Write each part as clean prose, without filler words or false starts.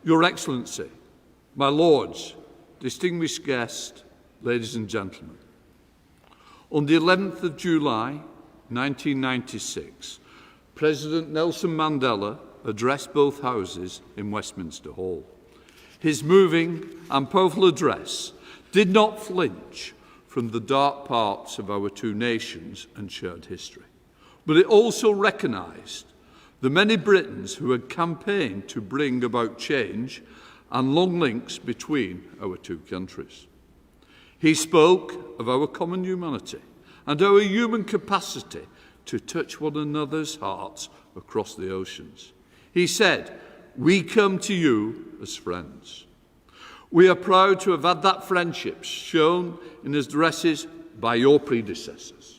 Your Excellency, my Lords, distinguished guests, ladies and gentlemen, on the 11th of July, 1996, President Nelson Mandela addressed both houses in Westminster Hall. His moving and powerful address did not flinch from the dark parts of our two nations and shared history, but it also recognised the many Britons who had campaigned to bring about change and long links between our two countries. He spoke of our common humanity and our human capacity to touch one another's hearts across the oceans. He said, "We come to you as friends." We are proud to have had that friendship shown in his addresses by your predecessors.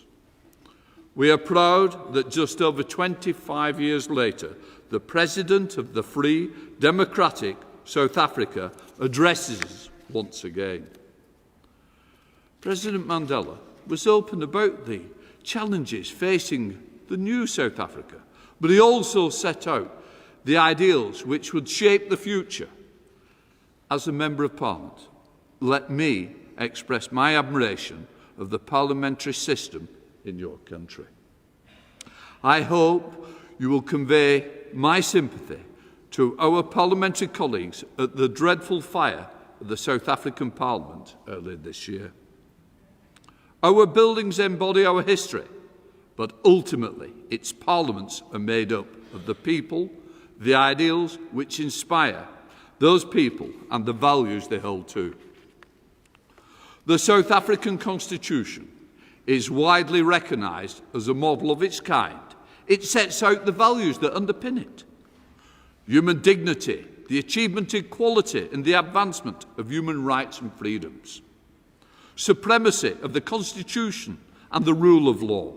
We are proud that just over 25 years later, the President of the free, democratic South Africa addresses us once again. President Mandela was open about the challenges facing the new South Africa, but he also set out the ideals which would shape the future. As a Member of Parliament, let me express my admiration of the parliamentary system in your country. I hope you will convey my sympathy to our parliamentary colleagues at the dreadful fire of the South African Parliament earlier this year. Our buildings embody our history, but ultimately its parliaments are made up of the people, the ideals which inspire those people and the values they hold to. The South African Constitution is widely recognised as a model of its kind. It sets out the values that underpin it: human dignity, the achievement of equality and the advancement of human rights and freedoms, supremacy of the Constitution and the rule of law,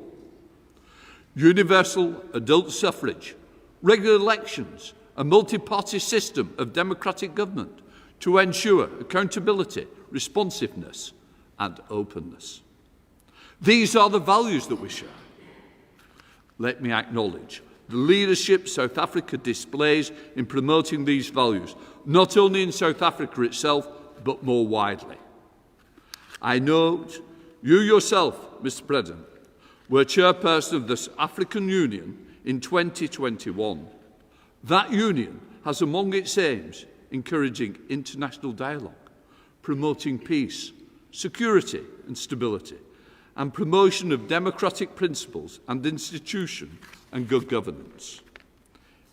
universal adult suffrage, regular elections, a multi-party system of democratic government to ensure accountability, responsiveness and openness. These are the values that we share. Let me acknowledge the leadership South Africa displays in promoting these values, not only in South Africa itself, but more widely. I note you yourself, Mr. President, were chairperson of the African Union in 2021. That union has among its aims encouraging international dialogue, promoting peace, security and stability, and promotion of democratic principles and institutions and good governance.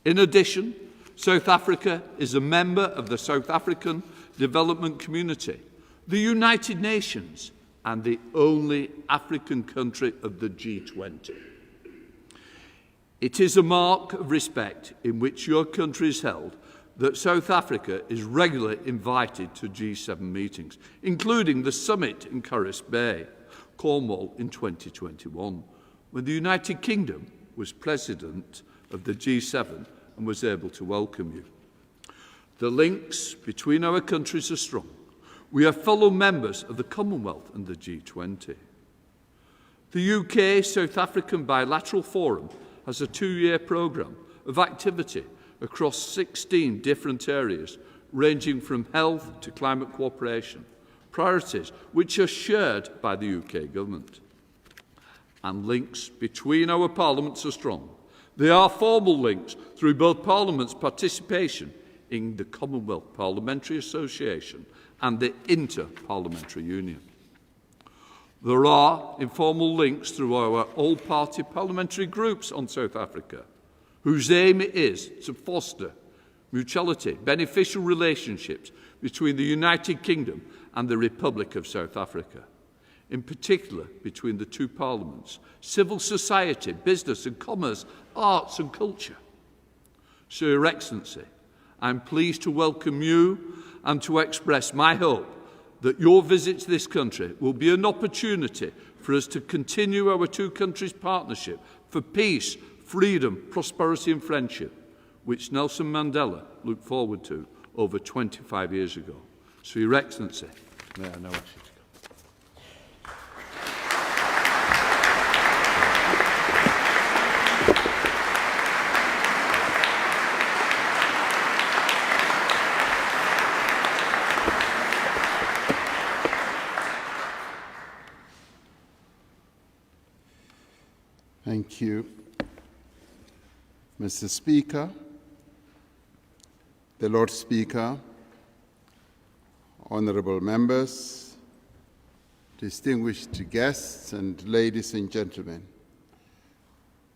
In addition, South Africa is a member of the South African Development Community, the United Nations, and the only African country of the G20. It is a mark of respect in which your country is held that South Africa is regularly invited to G7 meetings, including the summit in Curtis Bay, Cornwall in 2021, when the United Kingdom was president of the G7 and was able to welcome you. The links between our countries are strong. We are fellow members of the Commonwealth and the G20. The UK-South African Bilateral Forum has a 2-year programme of activity across 16 different areas, ranging from health to climate cooperation, priorities which are shared by the UK government. And links between our parliaments are strong. They are formal links through both parliaments' participation in the Commonwealth Parliamentary Association and the Inter-Parliamentary Union. There are informal links through our all-party parliamentary groups on South Africa, whose aim is to foster mutuality, beneficial relationships between the United Kingdom and the Republic of South Africa, in particular between the two parliaments, civil society, business and commerce, arts and culture. So, Your Excellency, I am pleased to welcome you and to express my hope that your visit to this country will be an opportunity for us to continue our two countries' partnership for peace, freedom, prosperity and friendship, which Nelson Mandela looked forward to over 25 years ago. So, Your Excellency, may I now ask you to Thank you, Mr. Speaker, the Lord Speaker, honorable members, distinguished guests, and ladies and gentlemen.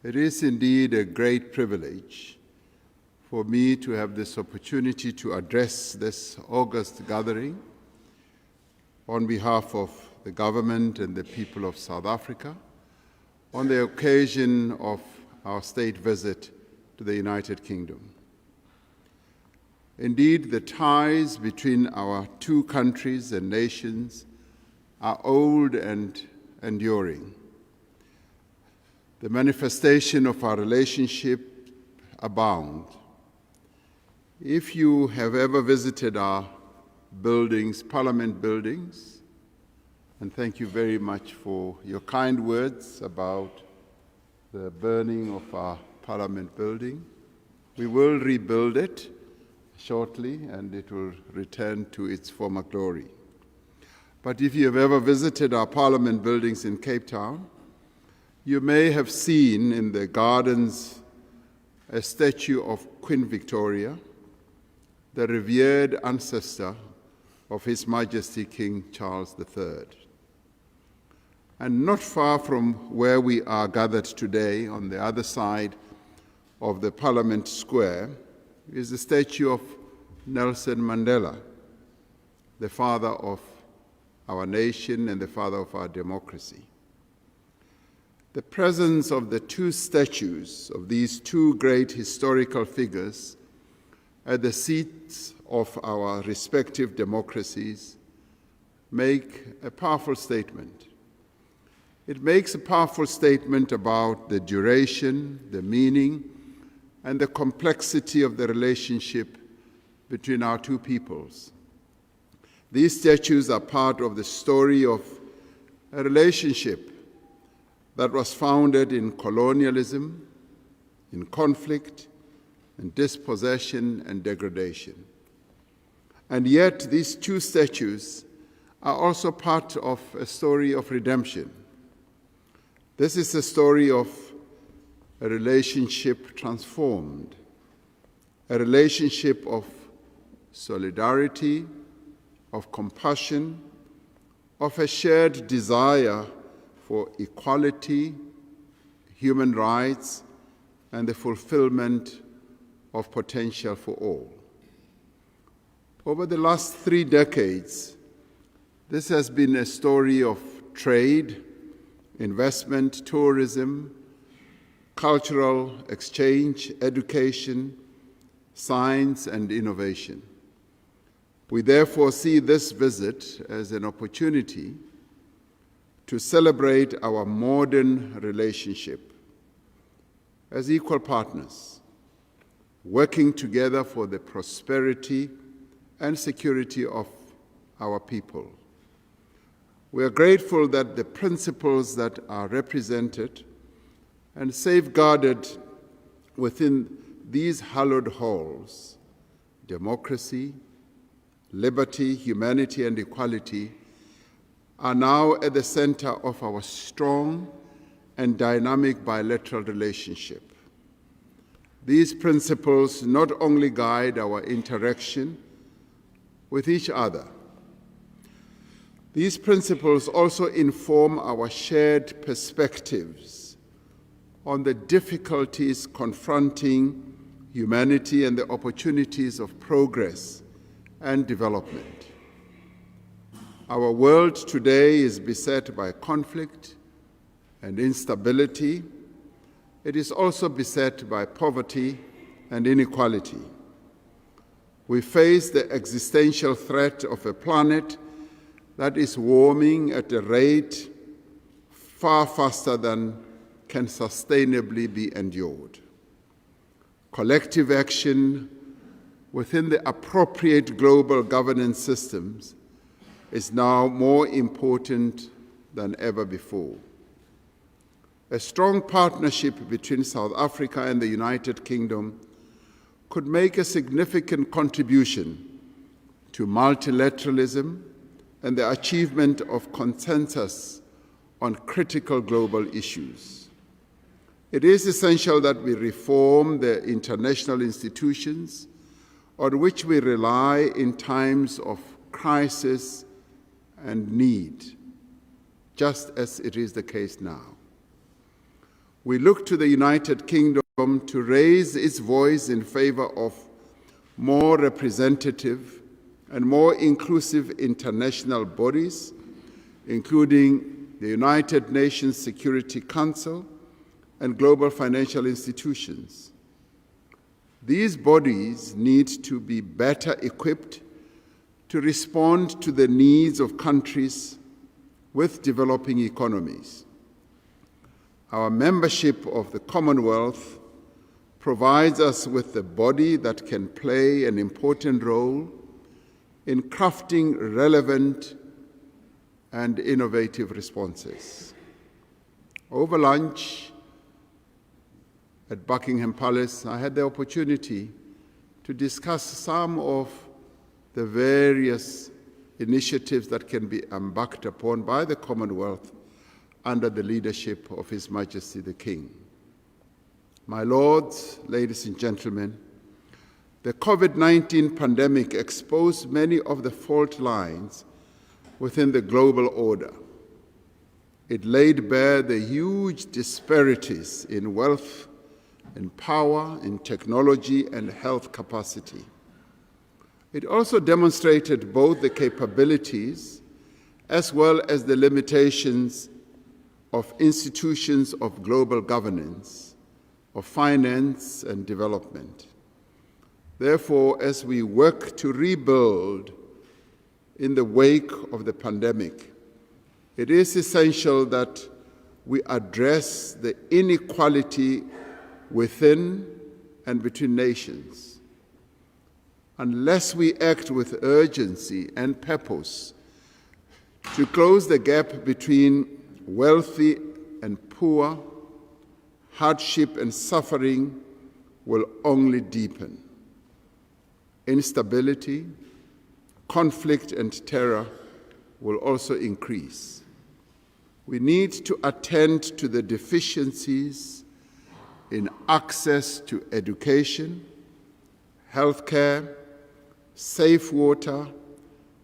It is indeed a great privilege for me to have this opportunity to address this august gathering on behalf of the government and the people of South Africa on the occasion of our state visit to the United Kingdom. Indeed, the ties between our two countries and nations are old and enduring. The manifestation of our relationship abound. If you have ever visited our buildings, Parliament buildings, and thank you very much for your kind words about the burning of our Parliament building. We will rebuild it shortly, and it will return to its former glory. But if you have ever visited our Parliament buildings in Cape Town, you may have seen in the gardens a statue of Queen Victoria, the revered ancestor of His Majesty King Charles III. And not far from where we are gathered today, on the other side of the Parliament Square, is the statue of Nelson Mandela, the father of our nation and the father of our democracy. The presence of the two statues of these two great historical figures at the seats of our respective democracies make a powerful statement. It makes a powerful statement about the duration, the meaning, and the complexity of the relationship between our two peoples. These statues are part of the story of a relationship that was founded in colonialism, in conflict, in dispossession and degradation. And yet these two statues are also part of a story of redemption. This is a story of a relationship transformed, a relationship of solidarity, of compassion, of a shared desire for equality, human rights, and the fulfillment of potential for all. Over the last 3 decades, this has been a story of trade, investment, tourism, cultural exchange, education, science, and innovation. We therefore see this visit as an opportunity to celebrate our modern relationship as equal partners, working together for the prosperity and security of our people. We are grateful that the principles that are represented and safeguarded within these hallowed halls, democracy, liberty, humanity, and equality, are now at the center of our strong and dynamic bilateral relationship. These principles not only guide our interaction with each other, these principles also inform our shared perspectives on the difficulties confronting humanity and the opportunities of progress and development. Our world today is beset by conflict and instability. It is also beset by poverty and inequality. We face the existential threat of a planet that is warming at a rate far faster than can sustainably be endured. Collective action within the appropriate global governance systems is now more important than ever before. A strong partnership between South Africa and the United Kingdom could make a significant contribution to multilateralism and the achievement of consensus on critical global issues. It is essential that we reform the international institutions on which we rely in times of crisis and need, just as it is the case now. We look to the United Kingdom to raise its voice in favor of more representative and more inclusive international bodies, including the United Nations Security Council and global financial institutions. These bodies need to be better equipped to respond to the needs of countries with developing economies. Our membership of the Commonwealth provides us with a body that can play an important role in crafting relevant and innovative responses. Over lunch at Buckingham Palace, I had the opportunity to discuss some of the various initiatives that can be embarked upon by the Commonwealth under the leadership of His Majesty the King. My lords, ladies and gentlemen, the COVID-19 pandemic exposed many of the fault lines within the global order. It laid bare the huge disparities in wealth, in power, in technology, and health capacity. It also demonstrated both the capabilities as well as the limitations of institutions of global governance, of finance and development. Therefore, as we work to rebuild in the wake of the pandemic, it is essential that we address the inequality within and between nations. Unless we act with urgency and purpose to close the gap between wealthy and poor, hardship and suffering will only deepen. Instability, conflict, and terror will also increase. We need to attend to the deficiencies in access to education, healthcare, safe water,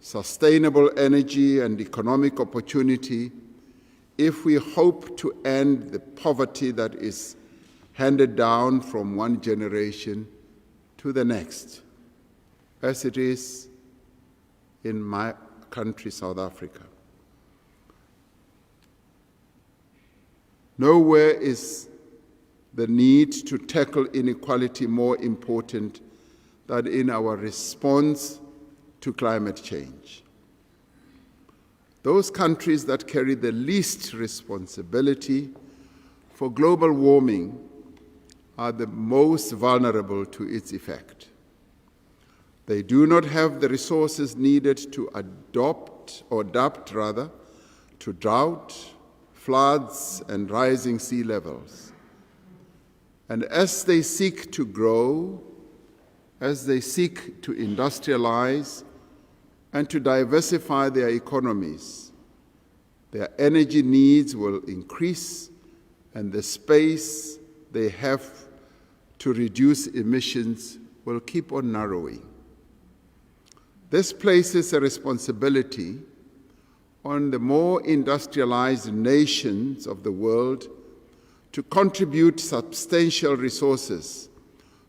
sustainable energy, and economic opportunity if we hope to end the poverty that is handed down from one generation to the next, as it is in my country, South Africa. Nowhere is the need to tackle inequality more important than in our response to climate change. Those countries that carry the least responsibility for global warming are the most vulnerable to its effect. They do not have the resources needed to adapt to drought, floods, and rising sea levels. And as they seek to grow, as they seek to industrialize and to diversify their economies, their energy needs will increase and the space they have to reduce emissions will keep on narrowing. This places a responsibility on the more industrialized nations of the world to contribute substantial resources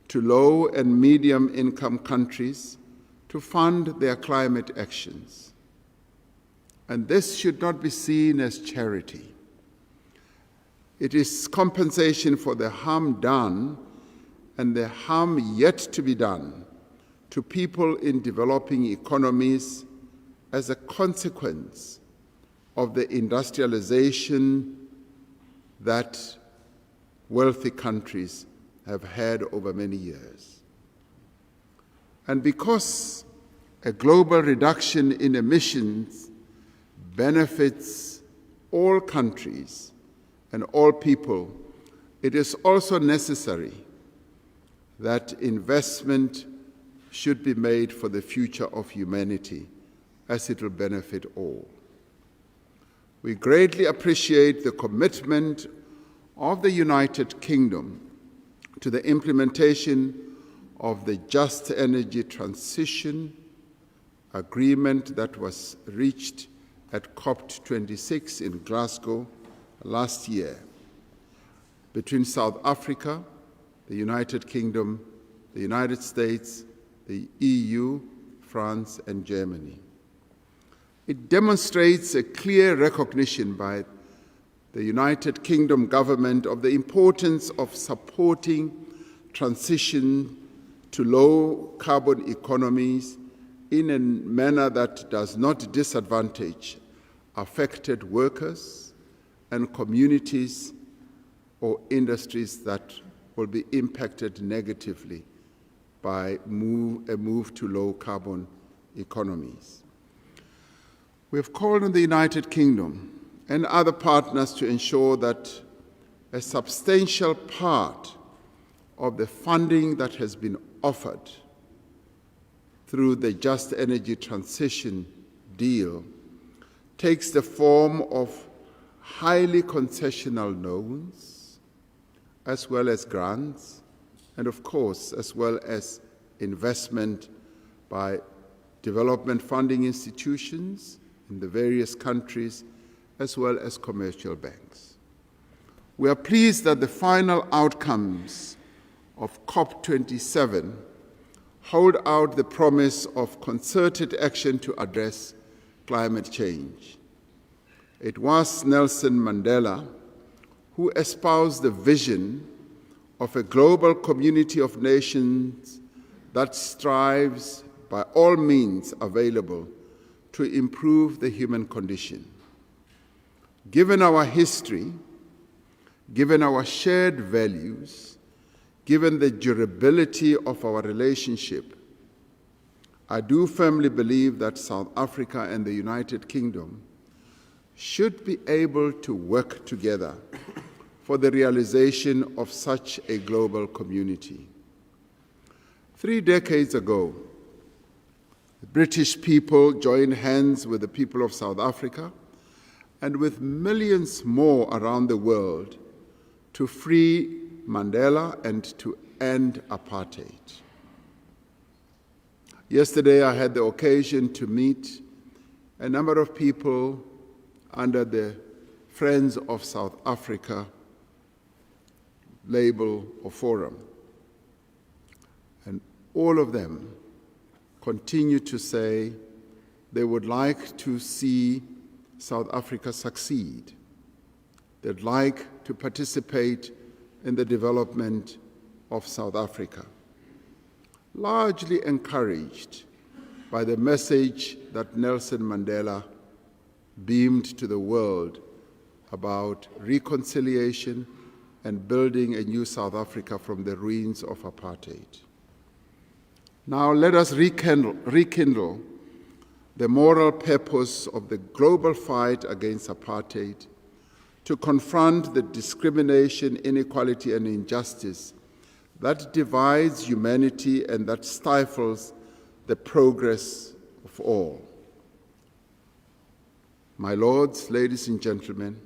to low and medium income countries to fund their climate actions. And this should not be seen as charity. It is compensation for the harm done and the harm yet to be done to people in developing economies as a consequence of the industrialization that wealthy countries have had over many years. And because a global reduction in emissions benefits all countries and all people, it is also necessary that investment should be made for the future of humanity, as it will benefit all. We greatly appreciate the commitment of the United Kingdom to the implementation of the Just Energy Transition Agreement that was reached at COP26 in Glasgow last year between South Africa, the United Kingdom, the United States, the EU, France, and Germany. It demonstrates a clear recognition by the United Kingdom government of the importance of supporting transition to low-carbon economies in a manner that does not disadvantage affected workers and communities or industries that will be impacted negatively by a move to low-carbon economies. We have called on the United Kingdom and other partners to ensure that a substantial part of the funding that has been offered through the Just Energy Transition deal takes the form of highly concessional loans, as well as grants, and of course, as well as investment by development funding institutions in the various countries, as well as commercial banks. We are pleased that the final outcomes of COP27 hold out the promise of concerted action to address climate change. It was Nelson Mandela who espoused the vision of a global community of nations that strives by all means available to improve the human condition. Given our history, given our shared values, given the durability of our relationship, I do firmly believe that South Africa and the United Kingdom should be able to work together for the realization of such a global community. 3 decades ago, the British people joined hands with the people of South Africa and with millions more around the world to free Mandela and to end apartheid. Yesterday, I had the occasion to meet a number of people under the Friends of South Africa label or forum. And all of them continue to say they would like to see South Africa succeed. They'd like to participate in the development of South Africa, largely encouraged by the message that Nelson Mandela beamed to the world about reconciliation and building a new South Africa from the ruins of apartheid. Now let us rekindle the moral purpose of the global fight against apartheid to confront the discrimination, inequality, and injustice that divides humanity and that stifles the progress of all. My lords, ladies and gentlemen,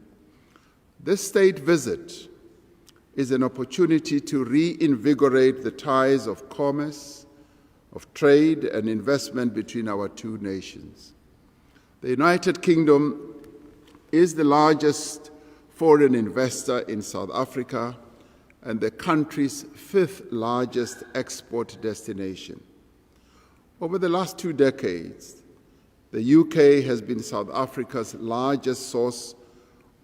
this state visit is an opportunity to reinvigorate the ties of commerce, of trade and investment between our two nations. The United Kingdom is the largest foreign investor in South Africa and the country's 5th largest export destination. Over the last 2 decades, the UK has been South Africa's largest source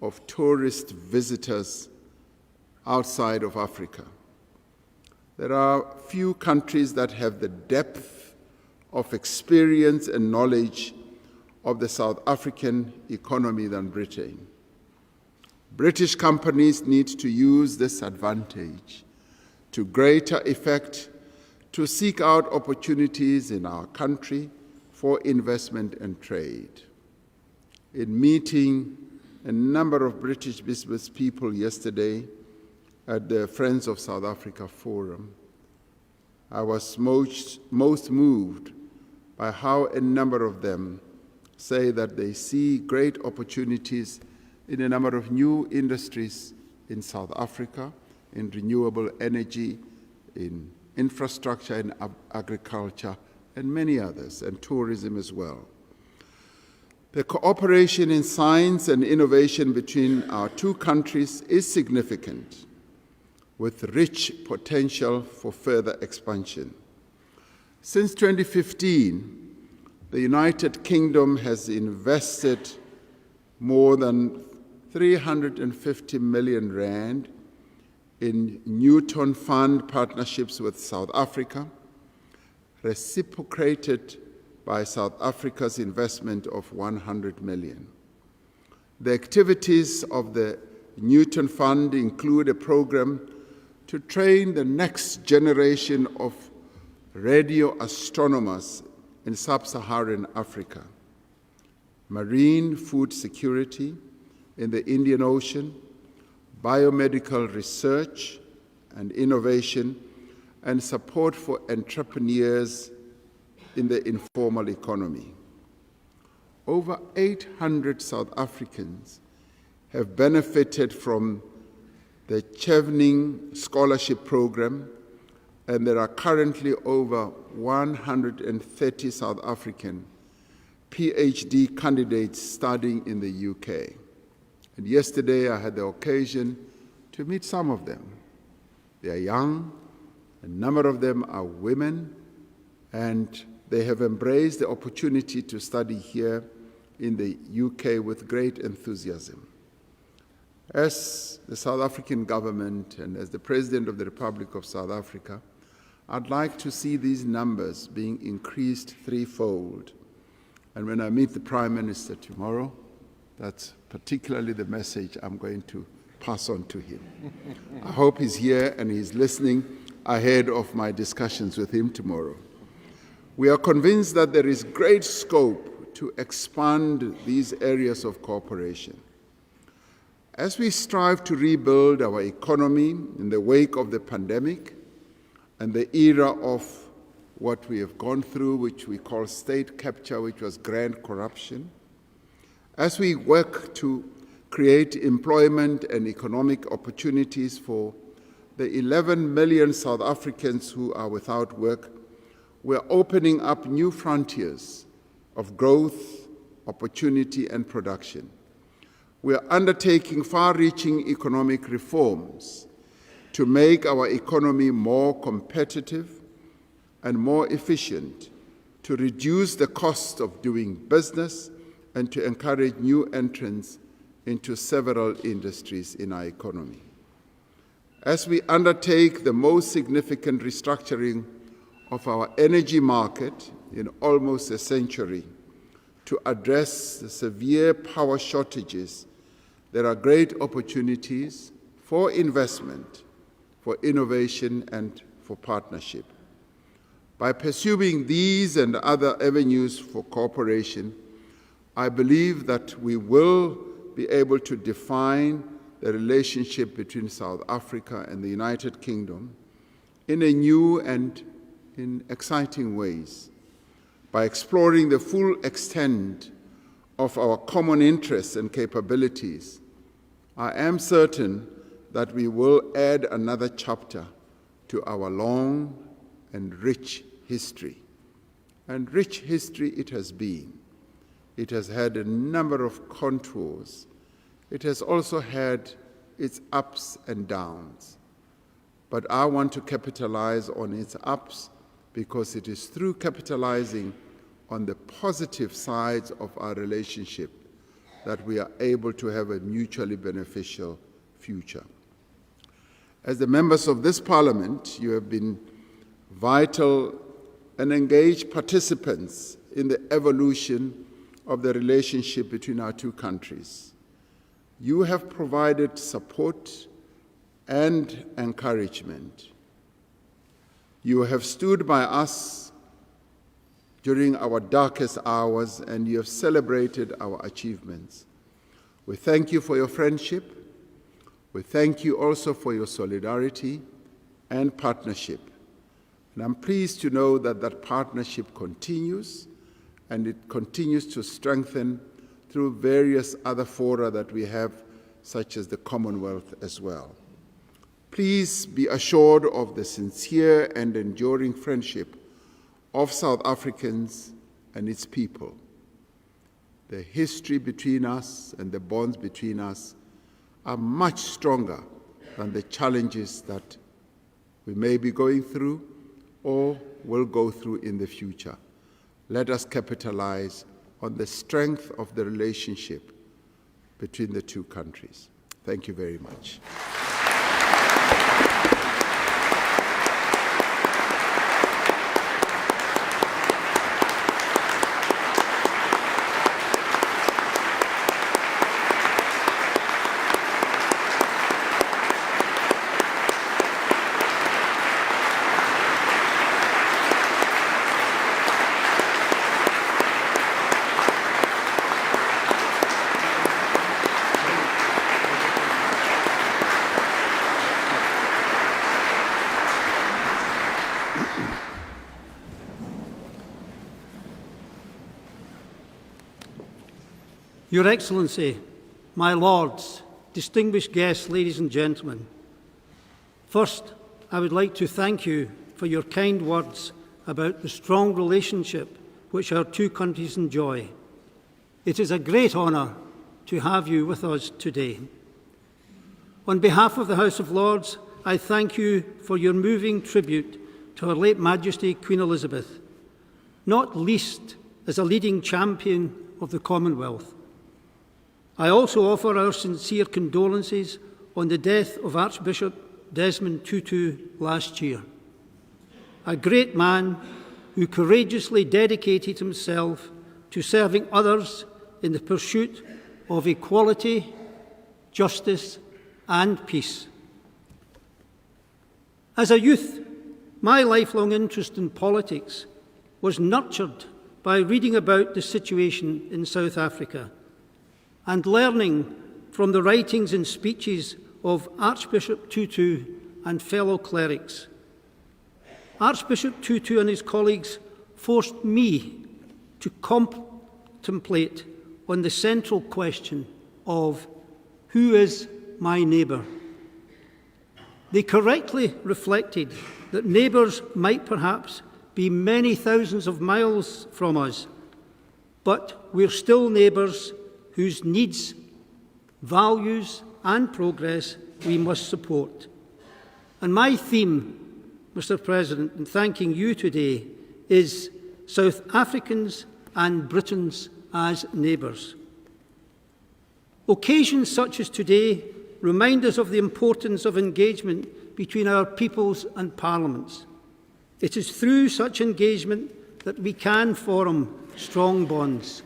of tourist visitors outside of Africa. There are few countries that have the depth of experience and knowledge of the South African economy than Britain. British companies need to use this advantage to greater effect to seek out opportunities in our country for investment and trade. In meeting a number of British business people yesterday at the Friends of South Africa Forum, I was most moved by how a number of them say that they see great opportunities in a number of new industries in South Africa, in renewable energy, in infrastructure, in agriculture, and many others, and tourism as well. The cooperation in science and innovation between our two countries is significant, with rich potential for further expansion. Since 2015, the United Kingdom has invested more than 350 million rand in Newton Fund partnerships with South Africa, reciprocated by South Africa's investment of 100 million. The activities of the Newton Fund include a program to train the next generation of radio astronomers in sub-Saharan Africa, marine food security in the Indian Ocean, biomedical research and innovation, and support for entrepreneurs in the informal economy. Over 800 South Africans have benefited from the Chevening Scholarship Program, and there are currently over 130 South African PhD candidates studying in the UK. And yesterday I had the occasion to meet some of them. They are young, a number of them are women, and they have embraced the opportunity to study here in the UK with great enthusiasm. As the South African government and as the President of the Republic of South Africa, I'd like to see these numbers being increased threefold. And when I meet the Prime Minister tomorrow, that's particularly the message I'm going to pass on to him. I hope he's here and he's listening ahead of my discussions with him tomorrow. We are convinced that there is great scope to expand these areas of cooperation. As we strive to rebuild our economy in the wake of the pandemic and the era of what we have gone through, which we call state capture, which was grand corruption, as we work to create employment and economic opportunities for the 11 million South Africans who are without work, we're opening up new frontiers of growth, opportunity, and production. We are undertaking far-reaching economic reforms to make our economy more competitive and more efficient, to reduce the cost of doing business, and to encourage new entrants into several industries in our economy. As we undertake the most significant restructuring of our energy market in almost a century to address the severe power shortages, there are great opportunities for investment, for innovation, and for partnership. By pursuing these and other avenues for cooperation, I believe that we will be able to define the relationship between South Africa and the United Kingdom in a new and in exciting ways. By exploring the full extent of our common interests and capabilities, I am certain that we will add another chapter to our long and rich history. And rich history it has been. It has had a number of contours. It has also had its ups and downs. But I want to capitalize on its ups because it is through capitalizing on the positive sides of our relationship that we are able to have a mutually beneficial future. As the members of this Parliament, you have been vital and engaged participants in the evolution of the relationship between our two countries. You have provided support and encouragement. You have stood by us during our darkest hours, and you have celebrated our achievements. We thank you for your friendship. We thank you also for your solidarity and partnership. And I'm pleased to know that that partnership continues, and it continues to strengthen through various other fora that we have such as the Commonwealth as well. Please be assured of the sincere and enduring friendship of South Africans and its people. The history between us and the bonds between us are much stronger than the challenges that we may be going through or will go through in the future. Let us capitalize on the strength of the relationship between the two countries. Thank you very much. Your Excellency, my Lords, distinguished guests, ladies and gentlemen. First, I would like to thank you for your kind words about the strong relationship which our two countries enjoy. It is a great honour to have you with us today. On behalf of the House of Lords, I thank you for your moving tribute to Her late Majesty Queen Elizabeth, not least as a leading champion of the Commonwealth. I also offer our sincere condolences on the death of Archbishop Desmond Tutu last year, a great man who courageously dedicated himself to serving others in the pursuit of equality, justice, and peace. As a youth, my lifelong interest in politics was nurtured by reading about the situation in South Africa and learning from the writings and speeches of Archbishop Tutu and fellow clerics. Archbishop Tutu and his colleagues forced me to contemplate on the central question of who is my neighbour. They correctly reflected that neighbours might perhaps be many thousands of miles from us, but we're still neighbours whose needs, values and progress we must support. And my theme, Mr. President, in thanking you today is South Africans and Britons as neighbours. Occasions such as today remind us of the importance of engagement between our peoples and parliaments. It is through such engagement that we can form strong bonds.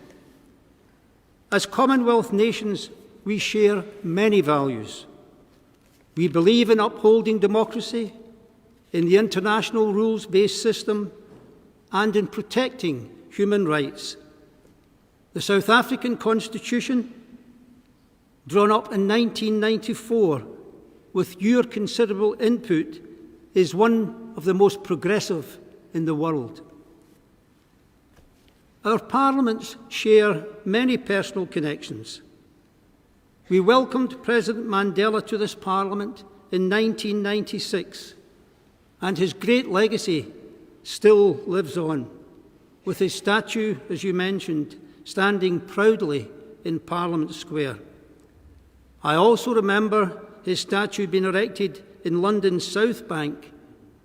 As Commonwealth nations, we share many values. We believe in upholding democracy, in the international rules-based system, and in protecting human rights. The South African Constitution, drawn up in 1994 with your considerable input, is one of the most progressive in the world. Our parliaments share many personal connections. We welcomed President Mandela to this parliament in 1996, and his great legacy still lives on, with his statue, as you mentioned, standing proudly in Parliament Square. I also remember his statue being erected in London's South Bank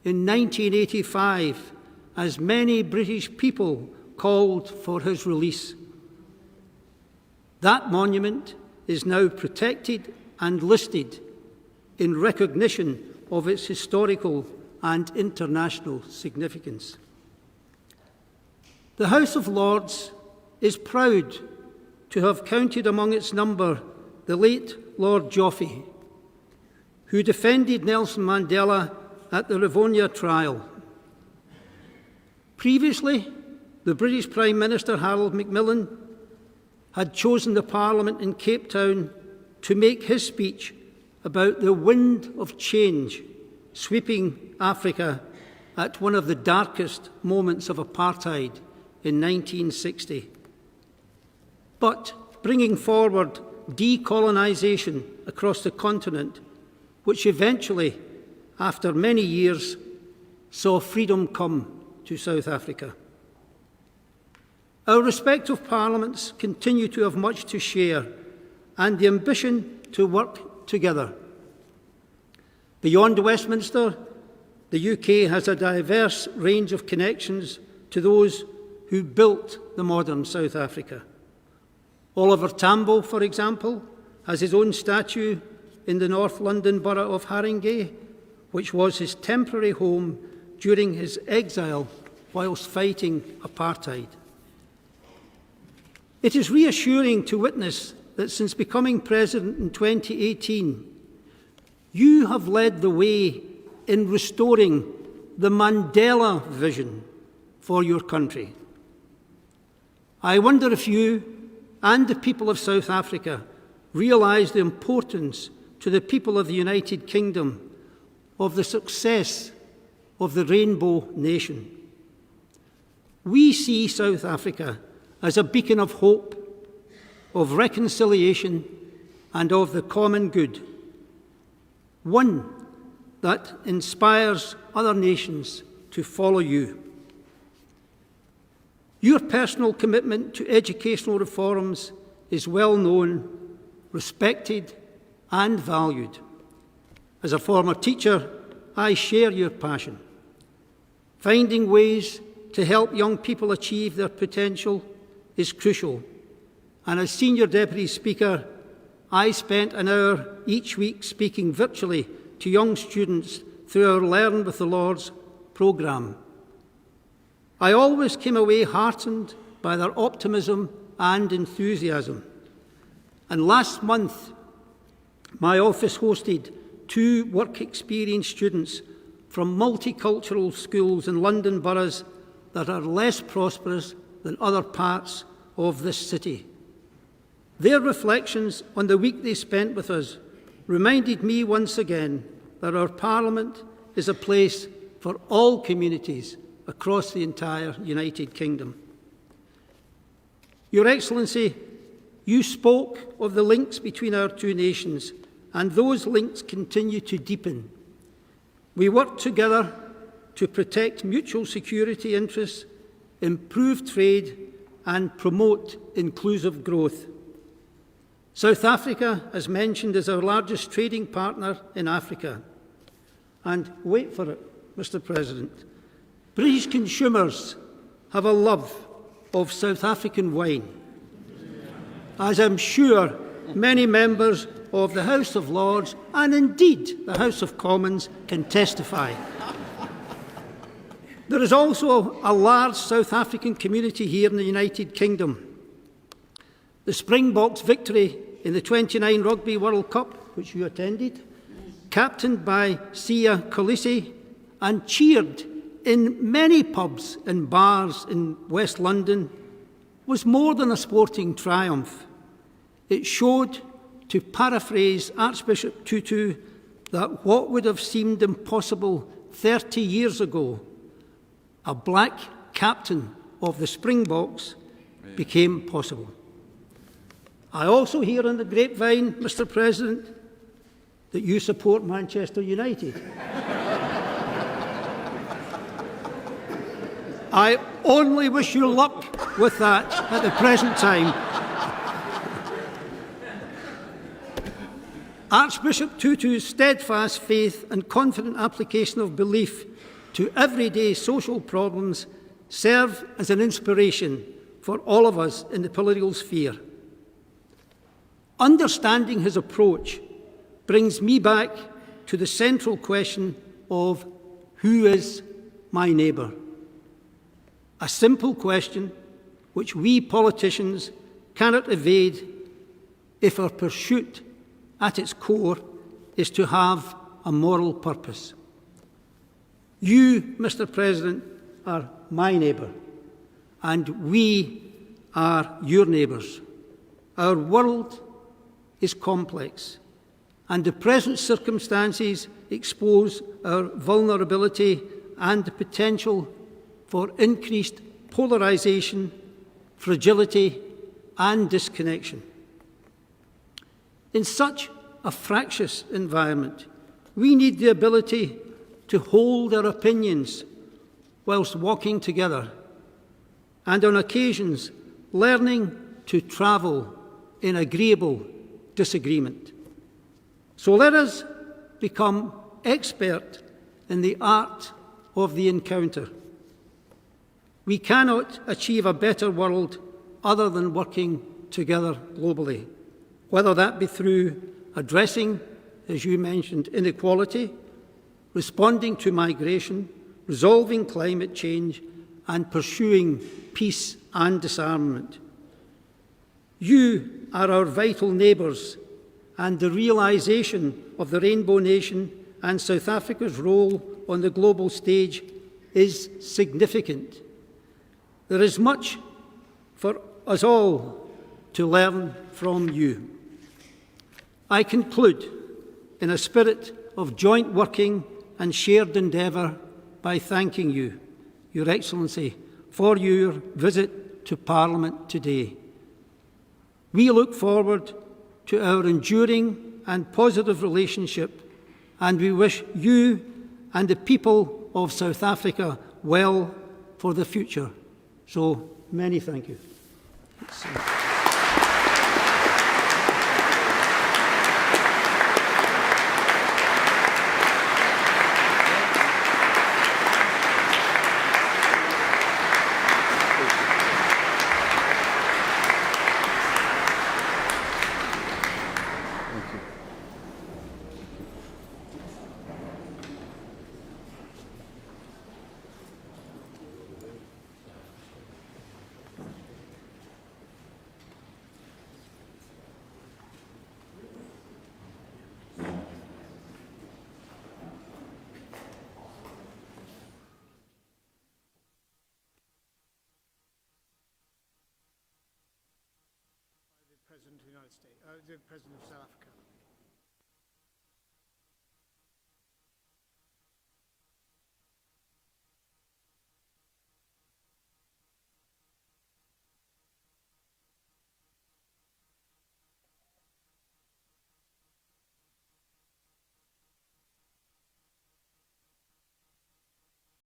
in 1985, as many British people called for his release. That monument is now protected and listed in recognition of its historical and international significance. The House of Lords is proud to have counted among its number the late Lord Joffe, who defended Nelson Mandela at the Rivonia trial. Previously, the British Prime Minister Harold Macmillan had chosen the Parliament in Cape Town to make his speech about the wind of change sweeping Africa at one of the darkest moments of apartheid in 1960. But bringing forward decolonisation across the continent, which eventually, after many years, saw freedom come to South Africa. Our respective parliaments continue to have much to share and the ambition to work together. Beyond Westminster, the UK has a diverse range of connections to those who built the modern South Africa. Oliver Tambo, for example, has his own statue in the North London borough of Haringey, which was his temporary home during his exile whilst fighting apartheid. It is reassuring to witness that since becoming president in 2018, you have led the way in restoring the Mandela vision for your country. I wonder if you and the people of South Africa realise the importance to the people of the United Kingdom of the success of the Rainbow Nation. We see South Africa as a beacon of hope, of reconciliation, and of the common good, one that inspires other nations to follow you. Your personal commitment to educational reforms is well known, respected, and valued. As a former teacher, I share your passion. Finding ways to help young people achieve their potential is crucial. And as Senior Deputy Speaker, I spent an hour each week speaking virtually to young students through our Learn with the Lords programme. I always came away heartened by their optimism and enthusiasm. And last month, my office hosted 2 work experience students from multicultural schools in London boroughs that are less prosperous than other parts of this city. Their reflections on the week they spent with us reminded me once again that our Parliament is a place for all communities across the entire United Kingdom. Your Excellency, you spoke of the links between our two nations, and those links continue to deepen. We work together to protect mutual security interests, improve trade, and promote inclusive growth. South Africa, as mentioned, is our largest trading partner in Africa. And wait for it, Mr. President, British consumers have a love of South African wine, as I'm sure many members of the House of Lords and indeed the House of Commons can testify. There is also a large South African community here in the United Kingdom. The Springboks' victory in the 29 Rugby World Cup, which you attended, captained by Sia Kolisi and cheered in many pubs and bars in West London, was more than a sporting triumph. It showed, to paraphrase Archbishop Tutu, that what would have seemed impossible 30 years ago, a black captain of the Springboks, became possible. I also hear on the grapevine, Mr. President, that you support Manchester United. I only wish you luck with that at the present time. Archbishop Tutu's steadfast faith and confident application of belief to everyday social problems serve as an inspiration for all of us in the political sphere. Understanding his approach brings me back to the central question of who is my neighbour? A simple question which we politicians cannot evade if our pursuit at its core is to have a moral purpose. You, Mr. President, are my neighbour, and we are your neighbours. Our world is complex, and the present circumstances expose our vulnerability and the potential for increased polarisation, fragility, and disconnection. In such a fractious environment. We need the ability to hold our opinions whilst walking together, and on occasions learning to travel in agreeable disagreement. So let us become expert in the art of the encounter. We cannot achieve a better world other than working together globally, whether that be through addressing, as you mentioned, inequality, responding to migration, resolving climate change, and pursuing peace and disarmament. You are our vital neighbours, and the realisation of the Rainbow Nation and South Africa's role on the global stage is significant. There is much for us all to learn from you. I conclude in a spirit of joint working and shared endeavour by thanking you, Your Excellency, for your visit to Parliament today. We look forward to our enduring and positive relationship, and we wish you and the people of South Africa well for the future. So, many thank you. President of the United States, the President of South Africa.